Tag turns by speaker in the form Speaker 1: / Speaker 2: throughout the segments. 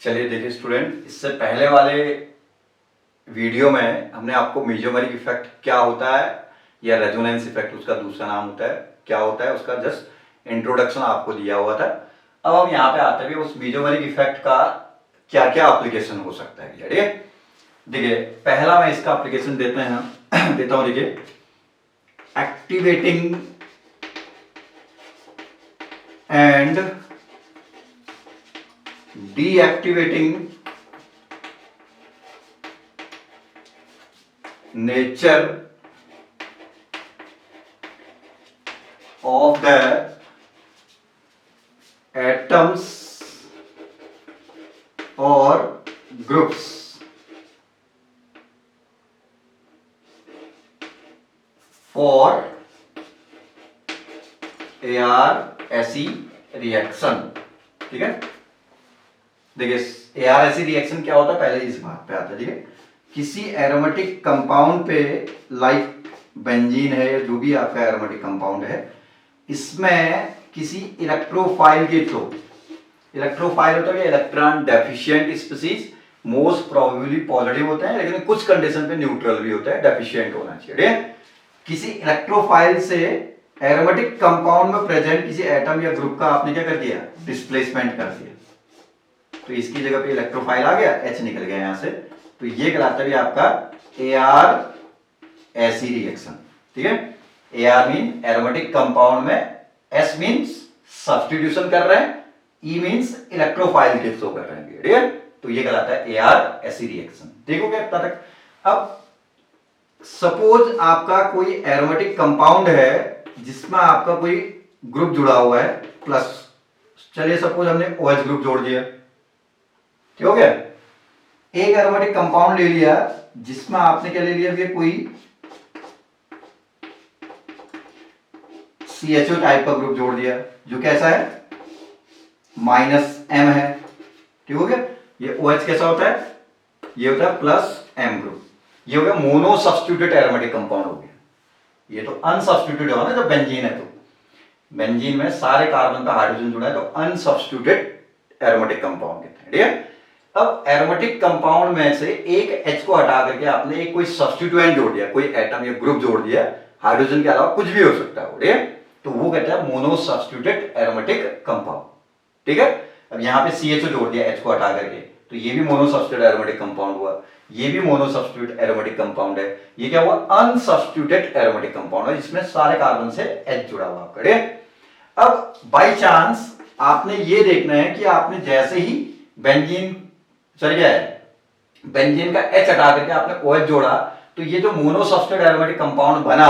Speaker 1: चलिए देखिए स्टूडेंट, इससे पहले वाले वीडियो में हमने आपको मेसोमेरिक इफेक्ट क्या होता है या रेजोनेंस इफेक्ट उसका दूसरा नाम होता है क्या होता है उसका जस्ट इंट्रोडक्शन आपको दिया हुआ था। अब हम यहाँ पे आते हैं उस मेसोमेरिक इफेक्ट का क्या क्या एप्लीकेशन हो सकता है। ठीक है, देखिए पहला मैं इसका एप्लीकेशन देता हूँ। देखिए, activating and deactivating nature of the atoms or groups for AR-SE reaction. ठीक है, देखिए AR-SE रिएक्शन क्या होता है पहले इस बात पे आता है। ठीक है, किसी एरोमेटिक कंपाउंड पे लाइक बेंजीन है या जो भी आपका एरोमेटिक कंपाउंड है, इसमें किसी इलेक्ट्रोफाइल के थ्रू, इलेक्ट्रोफाइल होता है electron deficient species, most probably positive होते हैं लेकिन कुछ कंडीशन पे न्यूट्रल भी होता है, डेफिशिएंट होना चाहिए। किसी इलेक्ट्रोफाइल से एरोमेटिक कंपाउंड में प्रेजेंट किसी एटम या ग्रुप का आपने क्या कर दिया, डिस्प्लेसमेंट कर दिया, तो इसकी जगह पे इलेक्ट्रोफाइल आ गया, H निकल गया यहां से, तो ये कहलाता है आपका AR-SE रिएक्शन। ठीक है, AR मीन एरोमेटिक कंपाउंड में, S मीन्स सब्स्टिट्यूशन कर रहे हैं, E मीन्स इलेक्ट्रोफाइल के थ्रू कर रहे हैं। ठीक है, तो ये कहलाता है AR-SE रिएक्शन। देखोगे इतना तक। अब सपोज आपका कोई एरोमेटिक कंपाउंड है जिसमें आपका कोई ग्रुप जुड़ा हुआ है प्लस, चलिए सपोज हमने OH ग्रुप जोड़ दिया, ठीक हो गया। एक एरोमेटिक कंपाउंड ले लिया जिसमें आपने क्या ले लिया, कोई CHO टाइप का ग्रुप जोड़ दिया जो कैसा है, -M है, ठीक हो गया। ये OH कैसा होता है, ये होता है +M ग्रुप, ये हो गया मोनो सब्स्टिट्यूटेड एरोमेटिक कंपाउंड हो गया। ये तो अनसब्स्टिट्यूटेड होगा ना, जब बेंजीन है तो बेंजीन में सारे कार्बन का हाइड्रोजन जुड़ा है तो अनसब्स्टिट्यूटेड एरोमेटिक कंपाउंड कहते हैं। ठीक है, अब एरोमेटिक कंपाउंड में से एक H को हटा करके आपने एक कोई सब्स्टिट्यूएंट जोड़ दिया, कोई एटम या ग्रुप जोड़ दिया, हाइड्रोजन के अलावा कुछ भी हो सकता है, ठीक है, तो वो कहते हैं मोनो सब्स्टिट्यूटेड एरोमेटिक कंपाउंड। ठीक है, अब यहाँ पे CHO जोड़ दिया H को हटा करके, तो ये भी मोनो सब्स्टिट्यूटेड एरोमेटिक कंपाउंड हुआ, ये भी मोनो सब्स्टिट्यूटेड एरोमेटिक कंपाउंड है। ये क्या हुआ, अनसब्स्टिट्यूटेड एरोमेटिक कंपाउंड है जिसमें सारे कार्बन से H जुड़ा हुआ है। अब बाई चांस आपने ये देखना है कि आपने जैसे ही बेंजीन क्या है, बेंजीन का H हटा करके आपने OH जोड़ा, तो ये जो मोनो सब्स्टिट्यूटेड एरोमेटिक कंपाउंड बना,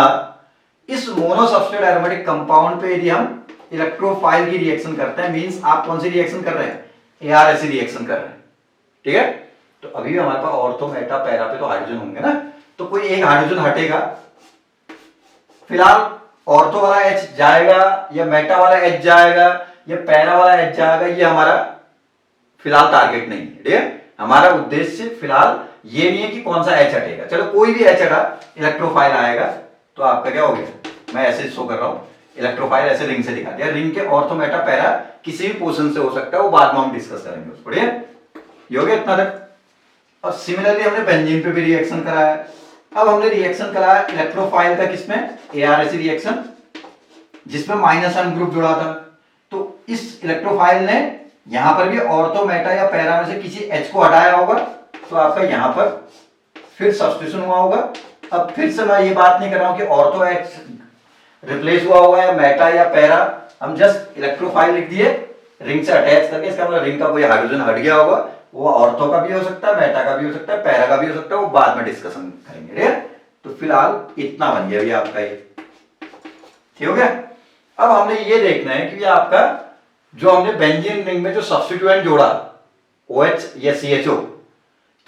Speaker 1: इस मोनो सब्स्टिट्यूटेड एरोमेटिक कंपाउंड पे यदि हम इलेक्ट्रोफाइल की रिएक्शन करते हैं, मींस आप कौन सी रिएक्शन कर रहे हैं, AR-SE रिएक्शन कर रहे हैं। ठीक है, तो अभी भी हमारे पास ऑर्थो मेटा पैरा पे तो हाइड्रोजन होंगे ना, तो कोई एक हाइड्रोजन हटेगा, फिलहाल ऑर्थो वाला H जाएगा या मेटा वाला H जाएगा या पैरा वाला H जाएगा, ये हमारा फिलहाल टारगेट नहीं है। ठीक है, हमारा उद्देश्य फिलहाल ये नहीं है कि कौन सा H हटेगा, चलो कोई भी H हटा, इलेक्ट्रोफाइल आएगा तो आपका क्या हो गया, मैं ऐसे शो कर रहा हूं, इलेक्ट्रोफाइल ऐसे रिंग से दिखा दिया, रिंग के ऑर्थो मेटा पैरा किसी भी पोजीशन से हो सकता है, वो बाद में हम डिस्कस करेंगे उसको। ठीक है, ये हो गया इतना तक। और सिमिलरली हमने बेंजीन पे भी रिएक्शन कराया। अब हमने रिएक्शन कराया इलेक्ट्रोफाइल का किसमें, AR-SE रिएक्शन जिसमें -M ग्रुप जुड़ा था, तो इस इलेक्ट्रोफाइल ने यहां पर भी ऑर्थो मेटा या पैरा में से किसी H को हटाया होगा, तो आपका यहां पर फिर सब्स्टिट्यूशन हुआ होगा। अब फिर से मैं ये बात नहीं कर रहा हूं कि ऑर्थो H रिप्लेस हुआ होगा या मेटा या पैरा, हम जस्ट इलेक्ट्रोफाइल लिख दिए रिंग से अटैच करके, इसका मतलब रिंग का कोई हाइड्रोजन हट गया होगा, वो ऑर्थो का भी हो सकता है, मेटा का भी हो सकता है, पैरा का भी हो सकता है, वो बाद में डिस्कशन करेंगे। तो फिलहाल इतना बन गया अभी आपका ये, ठीक हो गया। अब हमने ये देखना है कि आपका जो हमने बेंजीन रिंग में जो सब्स्टिट्यूएंट जोड़ा OH या CHO,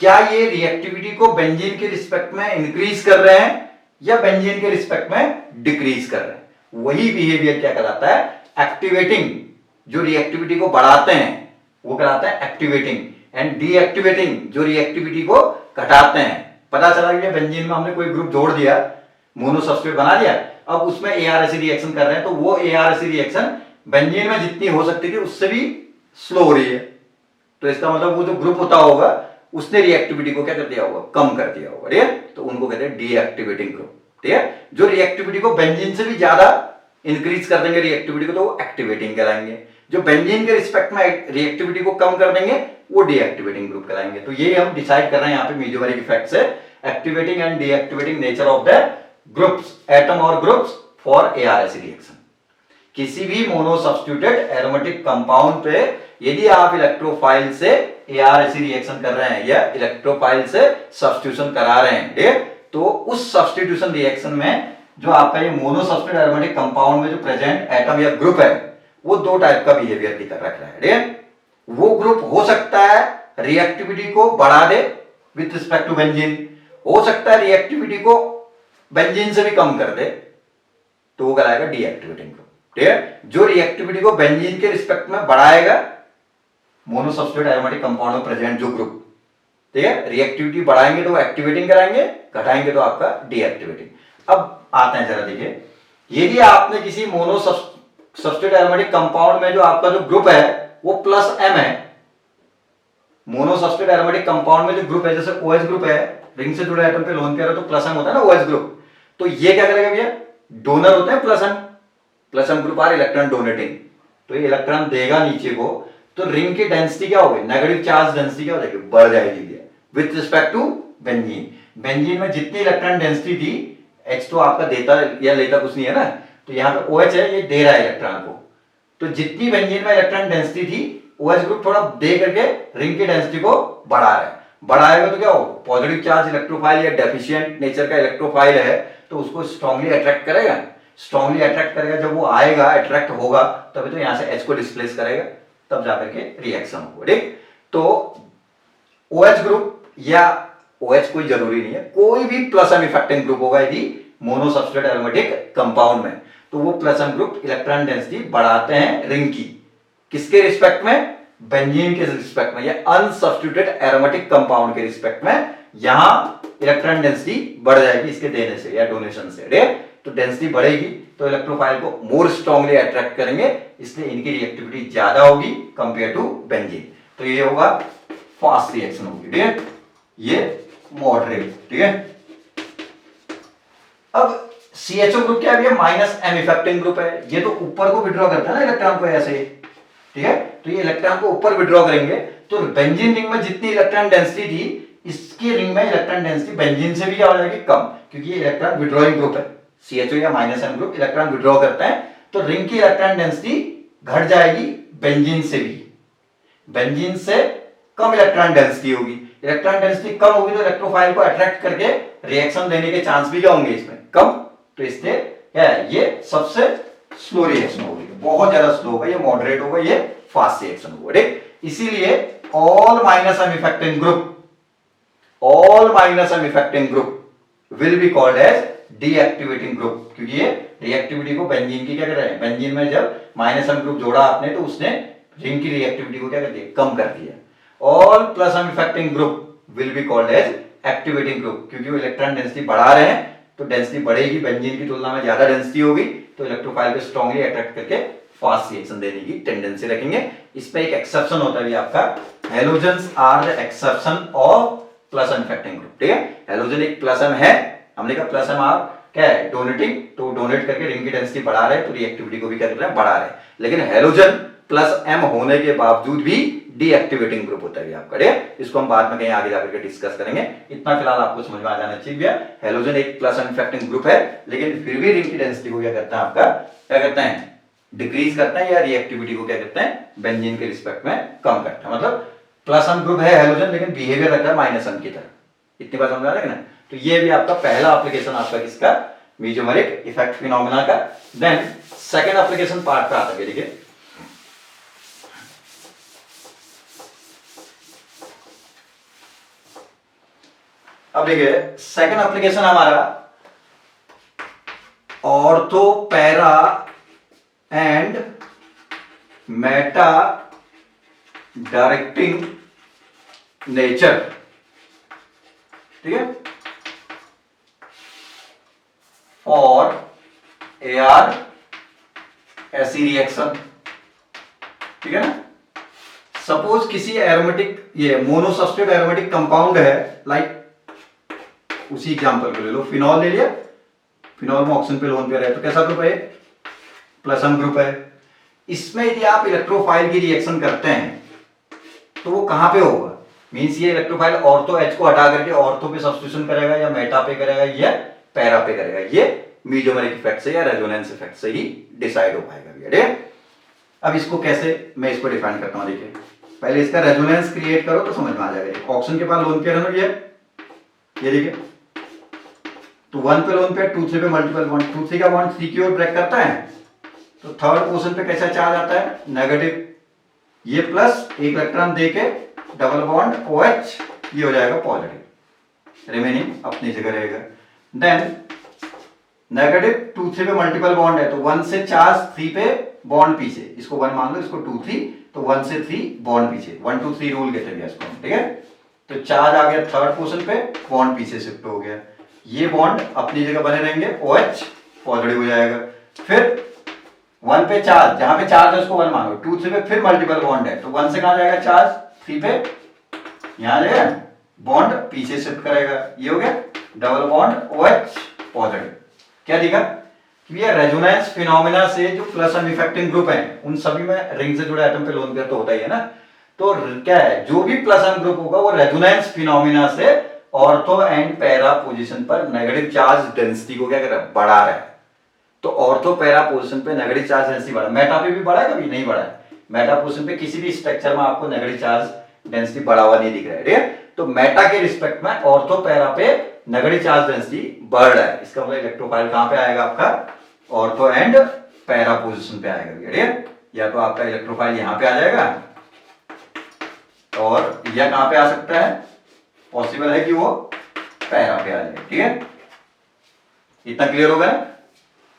Speaker 1: क्या ये रिएक्टिविटी को बेंजीन के रिस्पेक्ट में इंक्रीज कर रहे हैं या बेंजीन के रिस्पेक्ट में डिक्रीज कर रहे हैं। वही बिहेवियर क्या कहलाता है, एक्टिवेटिंग, जो रिएक्टिविटी को बढ़ाते हैं वो कहलाता है एक्टिवेटिंग, एंड डीएक्टिवेटिंग जो रिएक्टिविटी को घटाते हैं। पता चला कि बेंजीन में हमने कोई ग्रुप जोड़ दिया, मोनो सब्स्टिट्यूट बना दिया, अब उसमें AR-SE रिएक्शन कर रहे हैं, तो वो AR-SE रिएक्शन बेंजीन में जितनी हो सकती थी उससे भी स्लो हो रही है, तो इसका मतलब वो जो ग्रुप होता होगा उसने रिएक्टिविटी को क्या कर दिया होगा, कम कर दिया होगा, ठीक है। तो उनको कहते हैं डीएक्टिवेटिंग ग्रुप, ठीक है। जो रिएक्टिविटी को बेंजीन से भी ज्यादा इंक्रीज कर देंगे रिएक्टिविटी को, तो वो एक्टिवेटिंग कराएंगे। जो बेंजीन के रिस्पेक्ट में रिएक्टिविटी को कम कर देंगे वो डीएक्टिवेटिंग ग्रुप कराएंगे। तो ये हम डिसाइड कर रहे हैं यहाँ पे मेसोमेरिक इफेक्ट से, activating and deactivating nature of the groups, atom और ग्रुप्स फॉर एआरएस रिएक्शन। किसी भी मोनो सब्स्टिट्यूटेड एरोमेटिक कंपाउंड पे यदि आप इलेक्ट्रोफाइल से एआरएस रिएक्शन कर रहे हैं या इलेक्ट्रोफाइल से सब्स्टिट्यूशन करा रहे हैं, ठीक है, तो उस सब्स्टिट्यूशन रिएक्शन में जो आपका ये मोनो सब्स्टिट्यूटेड एरोमेटिक कंपाउंड में जो प्रेजेंट एटम या ग्रुप है वो दो टाइप का बिहेवियर दिखा रख रहा है, ठीक है। वो ग्रुप हो सकता है रिएक्टिविटी को बढ़ा दे विथ रिस्पेक्ट टू बेंजीन, हो सकता है रिएक्टिविटी को बेंजीन से भी कम कर दे, तो वो कहलाएगा डीएक्टिवेटिंग ग्रुप, ठीक है। जो रिएक्टिविटी को बेंजीन के रिस्पेक्ट में बढ़ाएगा मोनो सब्स्टिट्यूटेड एरोमेटिक कंपाउंड में प्रेजेंट जो ग्रुप, ठीक है, रिएक्टिविटी बढ़ाएंगे तो एक्टिवेटिंग कराएंगे, घटाएंगे तो आपका डीएक्टिवेटिंग। अब आते हैं जरा देखिए, यदि आपने किसी मोनो सब्स्टिट्यूटेड एरोमेटिक कंपाउंड में जो आपका जो ग्रुप है वो प्लस एम है, मोनो सब्स्टिट्यूटेड एरोमेटिक कंपाउंड में जो ग्रुप है जैसे OH ग्रुप है, रिंग से जुड़े एटम पे लोन पेयर है तो प्लस एम होता है ना OH ग्रुप, तो ये क्या करेगा भैया, डोनर होते हैं plus M group are electron donating, तो ये इलेक्ट्रॉन देगा नीचे को, तो रिंग की डेंसिटी क्या होगी, नेगेटिव चार्ज डेंसिटी क्या हो जाएगी, बढ़ जाएगी with respect to benzene. Benzene में जितनी इलेक्ट्रॉन डेंसिटी थी, H तो आपका देता या लेता कुछ नहीं है ना, तो यहाँ पे OH है ये दे रहा है इलेक्ट्रॉन को, तो जितनी बेंजीन में इलेक्ट्रॉन डेंसिटी थी OH ग्रुप थोड़ा दे करके रिंग की डेंसिटी को बढ़ा रहा है, बढ़ाएगा तो क्या हो, पॉजिटिव चार्ज इलेक्ट्रोफाइल या डेफिशिएंट नेचर का इलेक्ट्रोफाइल है तो उसको स्ट्रांगली अट्रैक्ट करेगा, स्ट्रांगली अट्रैक्ट करेगा, जब वो आएगा अट्रैक्ट होगा तभी तो यहाँ से H को डिस्प्लेस करेगा, तब जाकर के रिएक्शन होगा, ठीक। तो OH ग्रुप या OH कोई जरूरी नहीं है, कोई भी प्लस एम इफेक्टिंग ग्रुप होगा यदि मोनो सब्स्टिट्यूटेड एरोमेटिक कंपाउंड में, तो वो plus M group electron density बढ़ाते हैं रिंग की, किसके रिस्पेक्ट में, बेंजीन के रिस्पेक्ट में या अनसब्स्टिट्यूटेड एरोमेटिक कंपाउंड के रिस्पेक्ट में, यहां इलेक्ट्रॉन डेंसिटी बढ़ जाएगी इसके देने से या डोनेशन से, ठीक। तो डेंसिटी बढ़ेगी तो इलेक्ट्रोफाइल को मोर स्ट्रांगली अट्रैक्ट करेंगे, इसलिए इनकी रिएक्टिविटी ज्यादा होगी कंपेयर टू बेंजीन, तो ये होगा फास्ट रिएक्शन होगी, ठीक है, ये मॉडरेट, ठीक है। अब CHO ग्रुप क्या है, माइनस एम इफेक्टिंग ग्रुप है, ये तो ऊपर को विड्रॉ करता है ना इलेक्ट्रॉन को ऐसे, ठीक है, तो ये इलेक्ट्रॉन को ऊपर विड्रॉ करेंगे, तो बेंजीन रिंग में जितनी इलेक्ट्रॉन डेंसिटी थी इसकी रिंग में इलेक्ट्रॉन डेंसिटी बेंजीन से भी क्या हो जाएगी, कम, क्योंकि ये इलेक्ट्रॉन विड्रॉइंग ग्रुप है, CHO या minus M group electron withdraw करता है, तो रिंग की इलेक्ट्रॉन डेंसिटी घट जाएगी बेंजीन से भी, बेंजीन से कम इलेक्ट्रॉन डेंसिटी होगी, इलेक्ट्रॉन डेंसिटी कम होगी तो इलेक्ट्रोफाइल को अट्रैक्ट करके रिएक्शन देने के चांस भी क्या होंगे इसमें, कम, तो इसलिए ये सबसे स्लो रिएक्शन होगी, बहुत ज्यादा स्लो होगा, ये मॉडरेट होगा, ये फास्ट रिएक्शन होगा, ठीक। इसीलिए all minus M effecting group will be called as deactivating group, क्योंकि ये रिएक्टिविटी को बेंजीन की क्या कर रहे हैं, बेंजीन में जब माइनस एम ग्रुप जोड़ा आपने तो उसने रिंग की रिएक्टिविटी को क्या कर दिया, कम कर दिया। All plus M effecting group will be called as activating group, क्योंकि वो इलेक्ट्रॉन डेंसिटी बढ़ा रहे हैं, तो डेंसिटी बढ़ेगी, बेंजीन की तुलना में ज्यादा डेंसिटी होगी, तो इलेक्ट्रोफाइल को स्ट्रांगली अट्रैक्ट करके फास्ट रिएक्शन देने की टेंडेंसी रखेंगे। इसमें एक एक्सेप्शन होता है आपका, halogens are the exception of plus M effecting group, ठीक है। हेलोजन एक प्लस एम है, हमने कहा प्लस एम आर क्या है, डोनेटिंग, तो डोनेट करके रिंग की डेंसिटी बढ़ा रहे हैं, तो रिएक्टिविटी को भी क्या कर रहे हैं, बढ़ा रहे हैं, लेकिन हेलोजन प्लस एम होने के बावजूद भी डीएक्टिवेटिंग ग्रुप होता है आपका, ठीक है। इसको हम बाद में कहीं आगे जाकर के डिस्कस करेंगे, इतना फिलहाल आपको समझ में आ जाना चाहिए। हेलोजन एक प्लस एम इफेक्टिंग ग्रुप है, लेकिन फिर भी रिंग की डेंसिटी को क्या करता है आपका, क्या करते हैं, डिक्रीज करता है, या रिएक्टिविटी को क्या करते हैं, बेंजीन के रिस्पेक्ट में कम करता है। मतलब प्लस एम ग्रुप है हेलोजन, लेकिन बिहेवियर रखता है माइनस एम की तरह, इतनी बात समझ आ रहा है ना। तो ये भी आपका पहला एप्लीकेशन आपका किसका, मेसोमेरिक इफेक्ट फिनोमेना का। देन सेकंड एप्लीकेशन पार्ट पे आता है, देखिए अब देखिए सेकंड एप्लीकेशन हमारा ortho para and Meta directing nature, ठीक है, और AR ऐसी रिएक्शन, ठीक है ना, सपोज किसी एरोमेटिक ये मोनोसब्स्ट्रेट एरोमेटिक कंपाउंड है, लाइक उसी एग्जांपल को ले लो, फिनॉल ले लिया, फिनॉल में ऑक्सीजन पे लोन पे रहे तो कैसा ग्रुप है, प्लस एम ग्रुप है। इसमें यदि आप इलेक्ट्रोफाइल की रिएक्शन करते हैं तो वो कहां पे होगा, मींस ये इलेक्ट्रोफाइल ऑर्थो एच को हटा करके ऑर्थो पे सब्स्टिट्यूशन करेगा या मेटा पे करेगा या पैरा पे करेगा, ये मीजोमेरिक इफेक्ट से या रेजोनेंस इफेक्ट से ही डिसाइड हो पाएगा। अब इसको कैसे मैं इसको डिफाइन करता हूं, देखिए पहले इसका रेजोनेंस क्रिएट करो तो समझ में आ जाएगा। ऑक्सीजन के पास लोन पेयर है ना, ये देखिए, तो 1 पे लोन पेयर, 2 3 पे मल्टीपल बॉन्ड, 2 3 का बॉन्ड 3 की ओर ब्रेक करता है, तो थर्ड पोजीशन पे कैसा चार्ज आता है, नेगेटिव, ये प्लस एक इलेक्ट्रॉन देके डबल बॉन्ड OH, ये हो जाएगा पॉजिटिव, रिमेनिंग अपनी जगह रहेगा। देन नेगेटिव 2 3 पे मल्टीपल बॉन्ड है, तो 1 से चार्ज 3 पे बॉन्ड पीछे, इसको 1 मान लो, इसको 2 3, तो 1 से 3 बॉन्ड पीछे, 1 2 3 रूल कहते हैं इसको, ठीक है। तो चार्ज आ गया थर्ड पोजीशन पे, बॉन्ड पीछे शिफ्ट हो गया, ये बॉन्ड अपनी जगह बने रहेंगे, OH पॉजिटिव हो जाएगा। फिर 1 पे चार्ज, जहां पे चार्ज है उसको 1 मानो, 2 3 पे फिर मल्टीपल बॉन्ड है, तो 1 से कहां जाएगा चार्ज, 3 पे, यहां जाएगा बॉन्ड पीछे शिफ्ट करेगा, ये हो गया डबल बॉन्ड OH पॉजिटिव। क्या दिखा कि ये रेजोनेंस फिनोमेना से जो प्लस एम इफेक्टिंग ग्रुप है उन सभी में रिंग से जुड़े एटम पे लोन पेयर तो होता ही है ना, तो क्या है, जो भी प्लस एम ग्रुप होगा वो रेजोनेंस फिनोमेना से ऑर्थो एंड पैरा पोजीशन पर नेगेटिव चार्ज डेंसिटी को क्या कर रहा है, बढ़ा रहा है। तो ऑर्थो पैरा पोजीशन पे नेगेटिव चार्ज डेंसिटी बढ़ा, मेटा पे भी बढ़ा है, कभी नहीं बढ़ा है, मेटा पोजीशन पे किसी भी स्ट्रक्चर में आपको नेगेटिव चार्ज डेंसिटी बढ़ा हुआ नहीं दिख रहा है, ठीक है। तो मेटा के रिस्पेक्ट में ऑर्थो पैरा पे नेगेटिव चार्ज डेंसिटी बढ़ रहा है, इसका मतलब इलेक्ट्रोफाइल कहां पे आएगा आपका, ऑर्थो एंड पैरा पोजीशन पे आएगा, ठीक है। या तो आपका इलेक्ट्रोफाइल यहां पे आ जाएगा और यह कहां पे आ सकता है, पॉसिबल है कि वो पैरा पे आ जाए, ठीक है। इतना क्लियर होगा।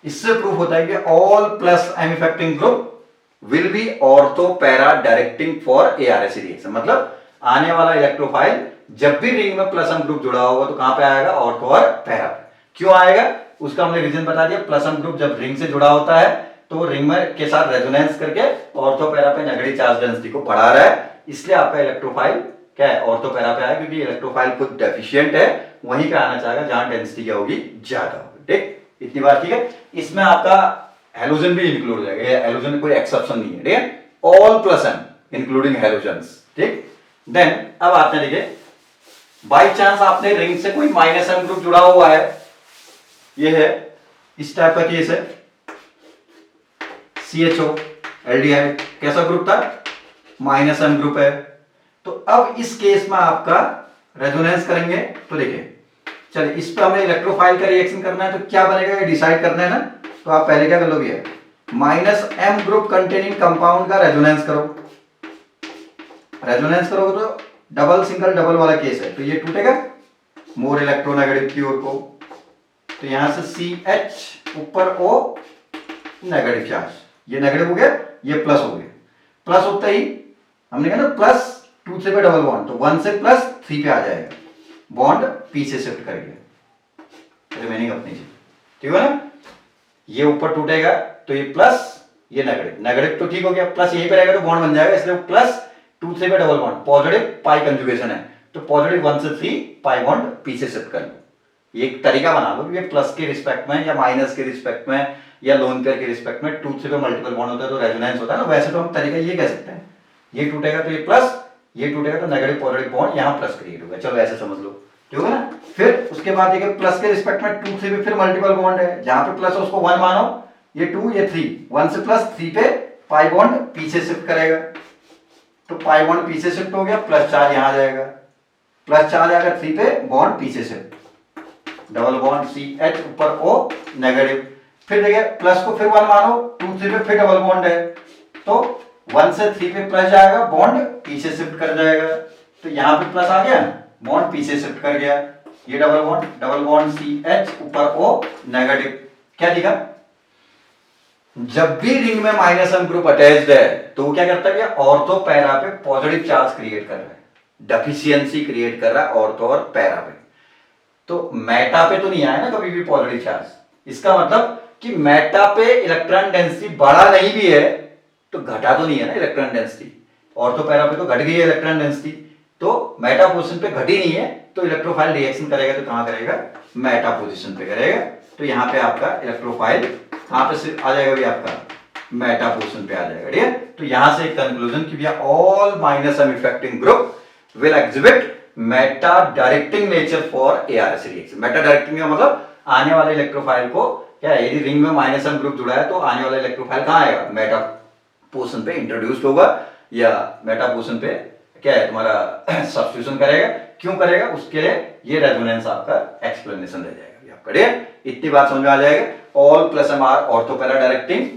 Speaker 1: इससे प्रूफ होता है कि all plus M effecting group will be ortho para directing for ARSE reaction, मतलब आने वाला इलेक्ट्रोफाइल जब भी रिंग में प्लस एम ग्रुप जुड़ा होगा तो कहां पे आएगा, ऑर्थो और पैरा पे। क्यों आएगा उसका हमने रीजन बता दिया, प्लस एम ग्रुप जब रिंग से जुड़ा होता है तो रिंग में के साथ रेजोनेंस करके ऑर्थो पैरा पे नेगेटिव चार्ज डेंसिटी को बढ़ा रहा है, इसलिए आपका इलेक्ट्रोफाइल क्या है, ऑर्थो पैरा पे आया, क्योंकि इलेक्ट्रोफाइल खुद डेफिशिएंट है, वहीं पे आना चाहेगा जहां डेंसिटी क्या होगी, ज्यादा होगी, ठीक। इतनी बात ठीक है। इसमें आपका हेलोजन भी इंक्लूड हो जाएगा, ये हेलोजन में कोई एक्सेप्शन नहीं है, ठीक है। All plus M including halogens, ठीक। देन अब आते हैं, देखिए बाई चांस आपने रिंग से कोई माइनस एम ग्रुप जुड़ा हुआ है, ये है इस टाइप का केस है, CHO एल्डिहाइड कैसा ग्रुप था, माइनस एम ग्रुप है। तो अब इस केस में आपका रेजोनेंस करेंगे तो देखिए, चलिए इस पे हमें इलेक्ट्रोफाइल का रिएक्शन करना है, तो क्या बनेगा ये डिसाइड करना है ना, तो आप पहले क्या कर लोगे, minus M group containing compound का रेजोनेंस करो, रेजोनेंस करोगे तो डबल सिंगल डबल वाला केस है, तो ये टूटेगा मोर इलेक्ट्रोनेगेटिव की ओर को, तो यहां से CH ऊपर O नेगेटिव चार्ज, ये नेगेटिव हो गया, ये प्लस हो गया, प्लस होता ही हमने कहा ना प्लस 2 3 पे डबल बॉन्ड, तो 1 से प्लस 3 पे आ जाएगा, बॉन्ड पीछे शिफ्ट कर गया, रिमेनिंग अपनी चीज, ठीक है ना। ये ऊपर टूटेगा तो ये प्लस, ये नेगेटिव, नेगेटिव तो ठीक हो गया, प्लस यहीं पे रहेगा तो बॉन्ड बन जाएगा, इसलिए प्लस 2 3 पे डबल बॉन्ड, पॉजिटिव पाई कंजुगेशन है, तो पॉजिटिव 1 से 3 पाई बॉन्ड पीछे शिफ्ट कर लो। ये एक तरीका बना लो, ये प्लस के रिस्पेक्ट में या माइनस के रिस्पेक्ट में या लोन पेयर के रिस्पेक्ट में 2 3 पे मल्टीपल बॉन्ड होता है तो रेजोनेंस होता है ना, वैसे तो हम तरीका ये कह सकते हैं, ये टूटेगा तो ये प्लस, ये टूटेगा तो नेगेटिव पॉजिटिव बॉन्ड यहां प्लस क्रिएट होगा, चलो ऐसे समझ लो, ठीक है ना। फिर उसके बाद देखिए प्लस के रिस्पेक्ट में 2 3 पे फिर मल्टीपल बॉन्ड है, जहां पे प्लस है उसको 1 मानो, ये 2 ये 3, 1 से प्लस 3 पे पाई बॉन्ड पीछे शिफ्ट करेगा, तो पाई बॉन्ड पीछे शिफ्ट हो गया, प्लस चार्ज यहां जाएगा, प्लस चार्ज आएगा 3 पे, बॉन्ड पीछे शिफ्ट, डबल बॉन्ड CH ऊपर O नेगेटिव। फिर देखिए प्लस को फिर 1 मानो, 2 3 पे फिर डबल बॉन्ड है, तो 1 से 3 पे प्लस जाएगा, बॉन्ड पीछे शिफ्ट कर जाएगा, तो यहां पे प्लस आ गया, बॉन्ड पीछे शिफ्ट कर गया, ये डबल बॉन्ड CH ऊपर O नेगेटिव। क्या दिखा, जब भी रिंग में माइनस एम ग्रुप अटैच्ड है तो वो क्या करता है, ऑर्थो पैरा पे पॉजिटिव चार्ज क्रिएट कर रहा है, डेफिशिएंसी क्रिएट कर रहा है ऑर्थो और पैरा पे, तो मेटा पे तो नहीं आया ना कभी भी पॉजिटिव चार्ज, इसका मतलब कि मेटा पे इलेक्ट्रॉन डेंसिटी बढ़ा नहीं भी है तो घटा तो नहीं है ना इलेक्ट्रॉन डेंसिटी, ऑर्थो पैरा पे तो घट गई है इलेक्ट्रॉन डेंसिटी, तो मेटा पोजीशन पे घटी नहीं है, तो इलेक्ट्रोफाइल रिएक्शन करेगा तो कहां करेगा, मेटा पोजीशन पे करेगा। तो यहाँ पे आपका इलेक्ट्रोफाइल कहां पे सिर्फ आ जाएगा भी आपका मेटा पोजीशन पे आ जाएगा, ठीक है। तो यहां से एक कंक्लूजन कि भैया all minus M effecting group will exhibit meta directing nature for ARS reaction. Meta directing का मतलब आने वाले इलेक्ट्रोफाइल को क्या है, यदि रिंग में माइनस एम ग्रुप जुड़ा है तो आने वाला इलेक्ट्रोफाइल कहां आएगा, मेटा पोजीशन पे इंट्रोड्यूस होगा या मेटा पोजीशन पे क्या है तुम्हारा सब्स्टिट्यूशन करेगा। क्यों करेगा, उसके लिए ये रेजोनेंस आपका एक्सप्लेनेशन रह जाएगा आपका, ठीक है। इतनी बात समझ में आ जाएगा। All plus M are ortho para directing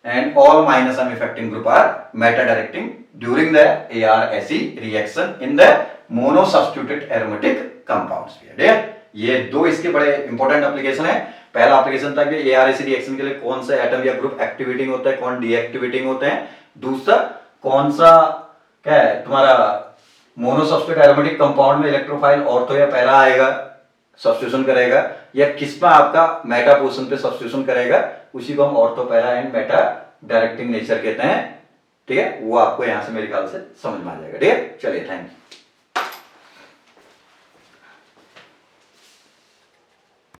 Speaker 1: and all minus M effecting group are meta directing during the ARSE reaction in the monosubstituted aromatic compounds। ये दो इसके बड़े इंपॉर्टेंट एप्लीकेशन है। पहला एप्लीकेशन था कि ARSE रिएक्शन के लिए कौन सा एटम या ग्रुप एक्टिवेटिंग होता है, कौन डीएक्टिवेटिंग होते हैं। दूसरा कौन सा क्या है तुम्हारा मोनोसब्स्टिट्यूट एरोमेटिक कंपाउंड में इलेक्ट्रोफाइल ऑर्थो या पैरा आएगा, सब्स्टिट्यूशन करेगा, या किस में आपका मेटा पोजीशन पे सब्स्टिट्यूशन करेगा, उसी को हम ortho para and Meta directing nature कहते हैं, ठीक है। वो आपको यहां से मेरे ख्याल से समझ में आ जाएगा, ठीक है। चलिए, थैंक यू।